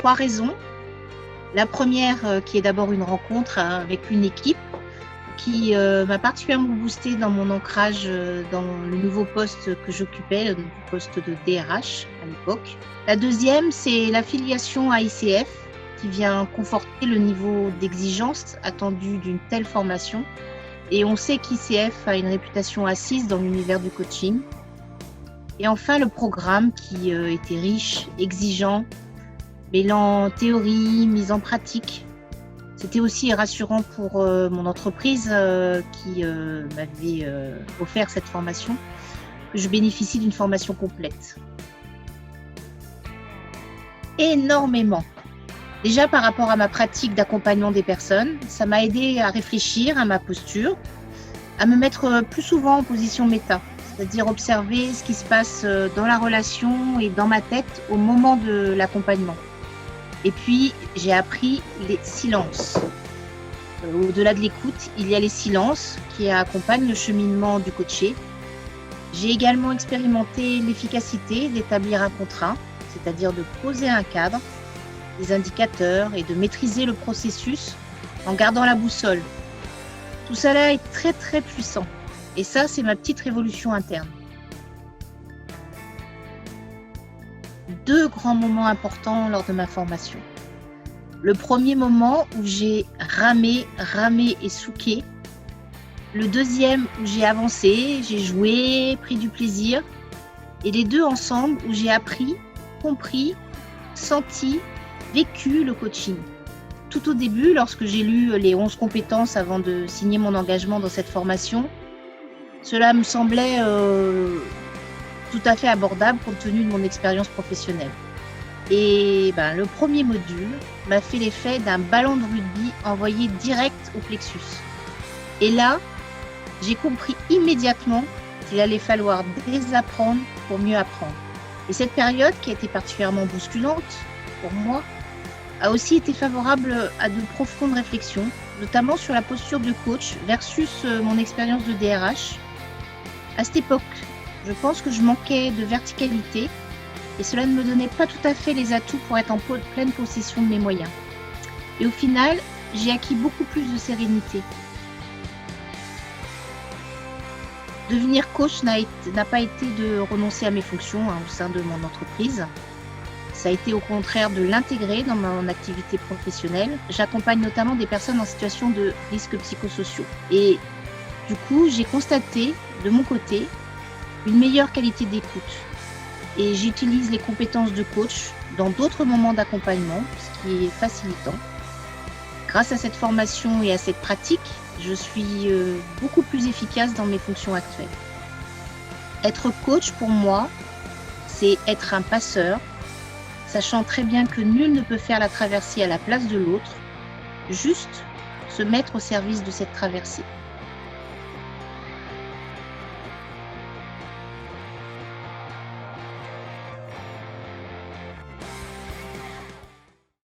3 raisons. La première, qui est d'abord une rencontre avec une équipe qui m'a particulièrement boostée dans mon ancrage dans le nouveau poste que j'occupais, le nouveau poste de DRH à l'époque. La deuxième, c'est l'affiliation à ICF qui vient conforter le niveau d'exigence attendu d'une telle formation. Et on sait qu'ICF a une réputation assise dans l'univers du coaching. Et enfin, le programme qui était riche, exigeant, mêlant théorie, mise en pratique. C'était aussi rassurant pour mon entreprise qui m'avait offert cette formation, que je bénéficie d'une formation complète. Énormément. Déjà par rapport à ma pratique d'accompagnement des personnes, ça m'a aidé à réfléchir à ma posture, à me mettre plus souvent en position méta, c'est-à-dire observer ce qui se passe dans la relation et dans ma tête au moment de l'accompagnement. Et puis, j'ai appris les silences. Au-delà de l'écoute, il y a les silences qui accompagnent le cheminement du coaché. J'ai également expérimenté l'efficacité d'établir un contrat, c'est-à-dire de poser un cadre, des indicateurs et de maîtriser le processus en gardant la boussole. Tout cela est très très puissant. Et ça, c'est ma petite révolution interne. 2 grands moments importants lors de ma formation. Le premier moment où j'ai ramé et souqué. Le deuxième où j'ai avancé, j'ai joué, pris du plaisir. Et les 2 ensemble où j'ai appris, compris, senti, vécu le coaching. Tout au début, lorsque j'ai lu les 11 compétences avant de signer mon engagement dans cette formation, cela me semblait tout à fait abordable compte tenu de mon expérience professionnelle. Et le premier module m'a fait l'effet d'un ballon de rugby envoyé direct au plexus. Et là, j'ai compris immédiatement qu'il allait falloir désapprendre pour mieux apprendre. Et cette période, qui a été particulièrement bousculante pour moi, a aussi été favorable à de profondes réflexions, notamment sur la posture de coach versus mon expérience de DRH. À cette époque, je pense que je manquais de verticalité et cela ne me donnait pas tout à fait les atouts pour être en pleine possession de mes moyens. Et au final, j'ai acquis beaucoup plus de sérénité. Devenir coach n'a pas été de renoncer à mes fonctions au sein de mon entreprise. Ça a été au contraire de l'intégrer dans mon activité professionnelle. J'accompagne notamment des personnes en situation de risques psychosociaux. Et du coup, j'ai constaté de mon côté une meilleure qualité d'écoute. Et j'utilise les compétences de coach dans d'autres moments d'accompagnement, ce qui est facilitant. Grâce à cette formation et à cette pratique, je suis beaucoup plus efficace dans mes fonctions actuelles. Être coach pour moi, c'est être un passeur, sachant très bien que nul ne peut faire la traversée à la place de l'autre, juste se mettre au service de cette traversée.